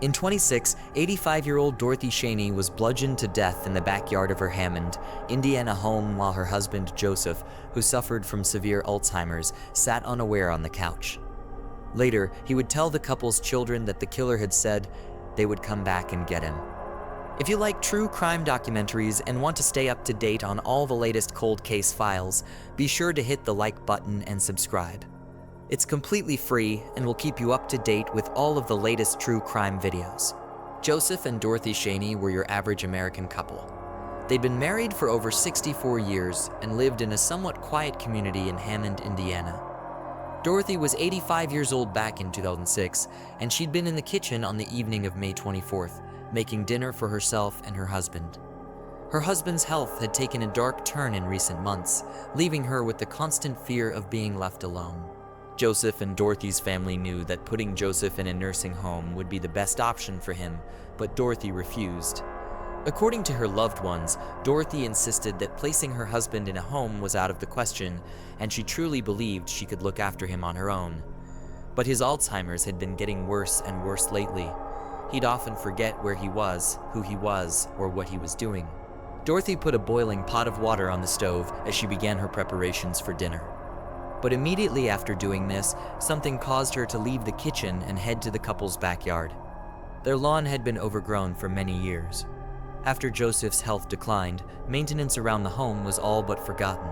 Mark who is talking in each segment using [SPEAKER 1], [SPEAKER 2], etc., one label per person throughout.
[SPEAKER 1] In 26, 85-year-old Dorothy Szany was bludgeoned to death in the backyard of her Hammond, Indiana home while her husband Joseph, who suffered from severe Alzheimer's, sat unaware on the couch. Later, he would tell the couple's children that the killer had said they would come back and get him. If you like true crime documentaries and want to stay up to date on all the latest cold case files, be sure to hit the like button and subscribe. It's completely free and will keep you up to date with all of the latest true crime videos. Joseph and Dorothy Szany were your average American couple. They'd been married for over 64 years and lived in a somewhat quiet community in Hammond, Indiana. Dorothy was 85 years old back in 2006, and she'd been in the kitchen on the evening of May 24th, making dinner for herself and her husband. Her husband's health had taken a dark turn in recent months, leaving her with the constant fear of being left alone. Joseph and Dorothy's family knew that putting Joseph in a nursing home would be the best option for him, but Dorothy refused. According to her loved ones, Dorothy insisted that placing her husband in a home was out of the question, and she truly believed she could look after him on her own. But his Alzheimer's had been getting worse and worse lately. He'd often forget where he was, who he was, or what he was doing. Dorothy put a boiling pot of water on the stove as she began her preparations for dinner. But immediately after doing this, something caused her to leave the kitchen and head to the couple's backyard. Their lawn had been overgrown for many years. After Joseph's health declined, maintenance around the home was all but forgotten.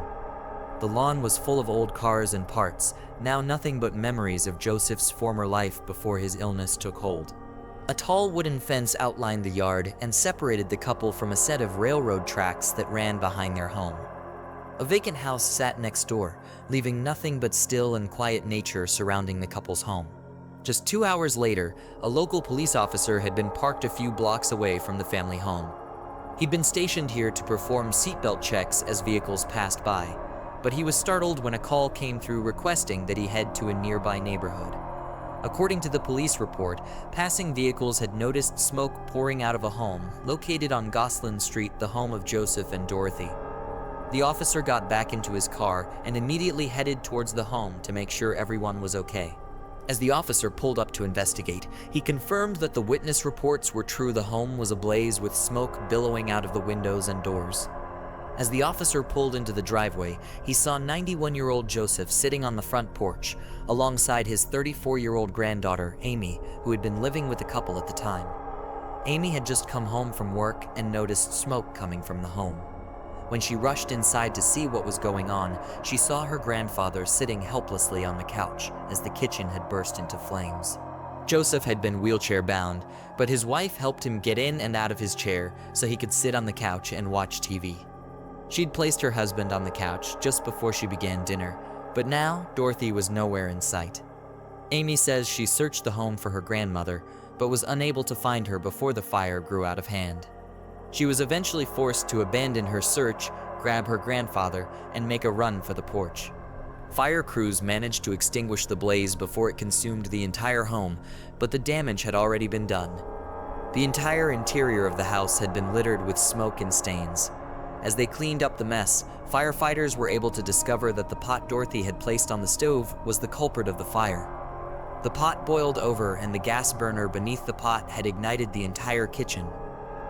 [SPEAKER 1] The lawn was full of old cars and parts, now nothing but memories of Joseph's former life before his illness took hold. A tall wooden fence outlined the yard and separated the couple from a set of railroad tracks that ran behind their home. A vacant house sat next door, leaving nothing but still and quiet nature surrounding the couple's home. Just 2 hours later, a local police officer had been parked a few blocks away from the family home. He'd been stationed here to perform seatbelt checks as vehicles passed by, but he was startled when a call came through requesting that he head to a nearby neighborhood. According to the police report, passing vehicles had noticed smoke pouring out of a home located on Gosselin Street, the home of Joseph and Dorothy. The officer got back into his car and immediately headed towards the home to make sure everyone was okay. As the officer pulled up to investigate, he confirmed that the witness reports were true. The home was ablaze with smoke billowing out of the windows and doors. As the officer pulled into the driveway, he saw 91-year-old Joseph sitting on the front porch, alongside his 34-year-old granddaughter, Amy, who had been living with the couple at the time. Amy had just come home from work and noticed smoke coming from the home. When she rushed inside to see what was going on, she saw her grandfather sitting helplessly on the couch as the kitchen had burst into flames. Joseph had been wheelchair-bound, but his wife helped him get in and out of his chair so he could sit on the couch and watch TV. She'd placed her husband on the couch just before she began dinner, but now Dorothy was nowhere in sight. Amy says she searched the home for her grandmother, but was unable to find her before the fire grew out of hand. She was eventually forced to abandon her search, grab her grandfather, and make a run for the porch. Fire crews managed to extinguish the blaze before it consumed the entire home, but the damage had already been done. The entire interior of the house had been littered with smoke and stains. As they cleaned up the mess, firefighters were able to discover that the pot Dorothy had placed on the stove was the culprit of the fire. The pot boiled over and the gas burner beneath the pot had ignited the entire kitchen.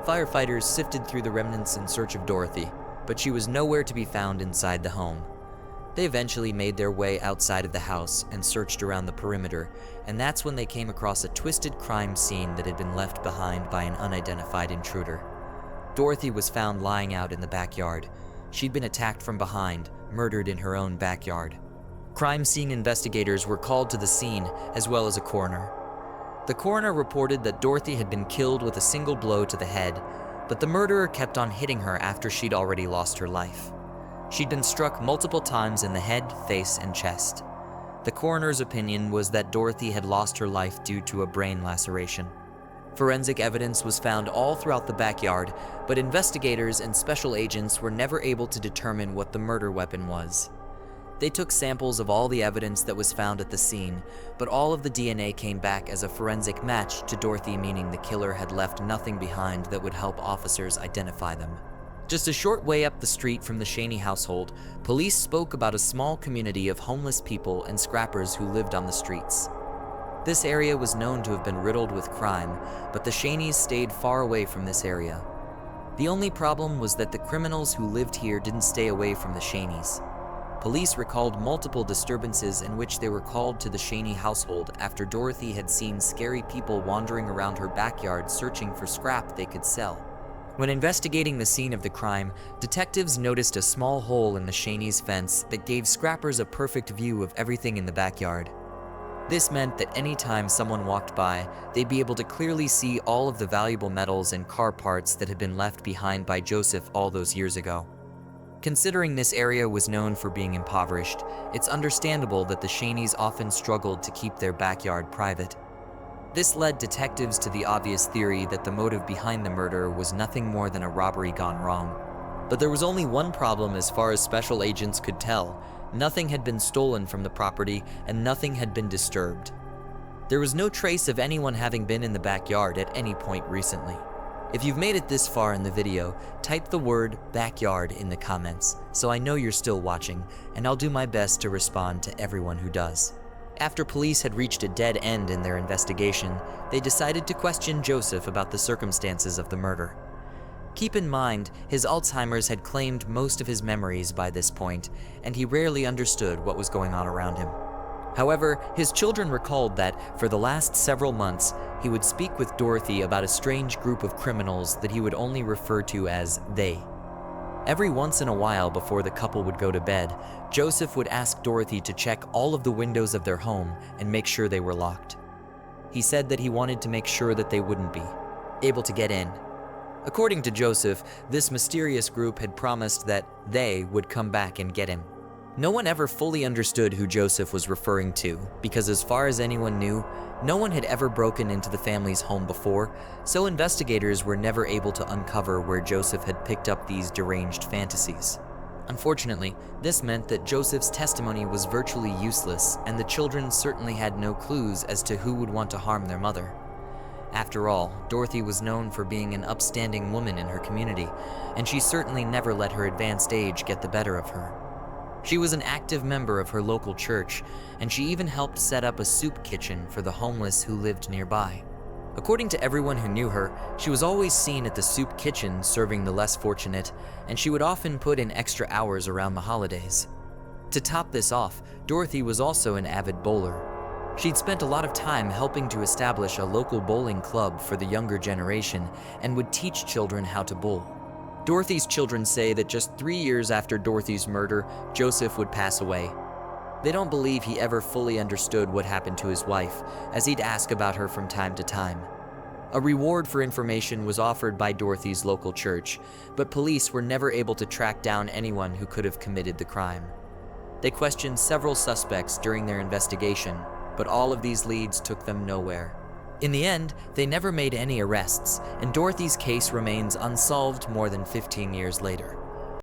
[SPEAKER 1] Firefighters sifted through the remnants in search of Dorothy, but she was nowhere to be found inside the home. They eventually made their way outside of the house and searched around the perimeter, and that's when they came across a twisted crime scene that had been left behind by an unidentified intruder. Dorothy was found lying out in the backyard. She'd been attacked from behind, murdered in her own backyard. Crime scene investigators were called to the scene, as well as a coroner. The coroner reported that Dorothy had been killed with a single blow to the head, but the murderer kept on hitting her after she'd already lost her life. She'd been struck multiple times in the head, face, and chest. The coroner's opinion was that Dorothy had lost her life due to a brain laceration. Forensic evidence was found all throughout the backyard, but investigators and special agents were never able to determine what the murder weapon was. They took samples of all the evidence that was found at the scene, but all of the DNA came back as a forensic match to Dorothy, meaning the killer had left nothing behind that would help officers identify them. Just a short way up the street from the Szany household, police spoke about a small community of homeless people and scrappers who lived on the streets. This area was known to have been riddled with crime, but the Shanys stayed far away from this area. The only problem was that the criminals who lived here didn't stay away from the Shanys. Police recalled multiple disturbances in which they were called to the Szany household after Dorothy had seen scary people wandering around her backyard searching for scrap they could sell. When investigating the scene of the crime, detectives noticed a small hole in the Shanys' fence that gave scrappers a perfect view of everything in the backyard. This meant that any time someone walked by, they'd be able to clearly see all of the valuable metals and car parts that had been left behind by Joseph all those years ago. Considering this area was known for being impoverished, it's understandable that the Shanys often struggled to keep their backyard private. This led detectives to the obvious theory that the motive behind the murder was nothing more than a robbery gone wrong. But there was only one problem as far as special agents could tell. Nothing had been stolen from the property and nothing had been disturbed. There was no trace of anyone having been in the backyard at any point recently. If you've made it this far in the video, type the word backyard in the comments so I know you're still watching, and I'll do my best to respond to everyone who does. After police had reached a dead end in their investigation, they decided to question Joseph about the circumstances of the murder. Keep in mind, his Alzheimer's had claimed most of his memories by this point, and he rarely understood what was going on around him. However, his children recalled that, for the last several months, he would speak with Dorothy about a strange group of criminals that he would only refer to as they. Every once in a while before the couple would go to bed, Joseph would ask Dorothy to check all of the windows of their home and make sure they were locked. He said that he wanted to make sure that they wouldn't be able to get in. According to Joseph, this mysterious group had promised that they would come back and get him. No one ever fully understood who Joseph was referring to, because as far as anyone knew, no one had ever broken into the family's home before, so investigators were never able to uncover where Joseph had picked up these deranged fantasies. Unfortunately, this meant that Joseph's testimony was virtually useless, and the children certainly had no clues as to who would want to harm their mother. After all, Dorothy was known for being an upstanding woman in her community, and she certainly never let her advanced age get the better of her. She was an active member of her local church, and she even helped set up a soup kitchen for the homeless who lived nearby. According to everyone who knew her, she was always seen at the soup kitchen serving the less fortunate, and she would often put in extra hours around the holidays. To top this off, Dorothy was also an avid bowler. She'd spent a lot of time helping to establish a local bowling club for the younger generation and would teach children how to bowl. Dorothy's children say that just 3 years after Dorothy's murder, Joseph would pass away. They don't believe he ever fully understood what happened to his wife, as he'd ask about her from time to time. A reward for information was offered by Dorothy's local church, but police were never able to track down anyone who could have committed the crime. They questioned several suspects during their investigation, but all of these leads took them nowhere. In the end, they never made any arrests, and Dorothy's case remains unsolved more than 15 years later.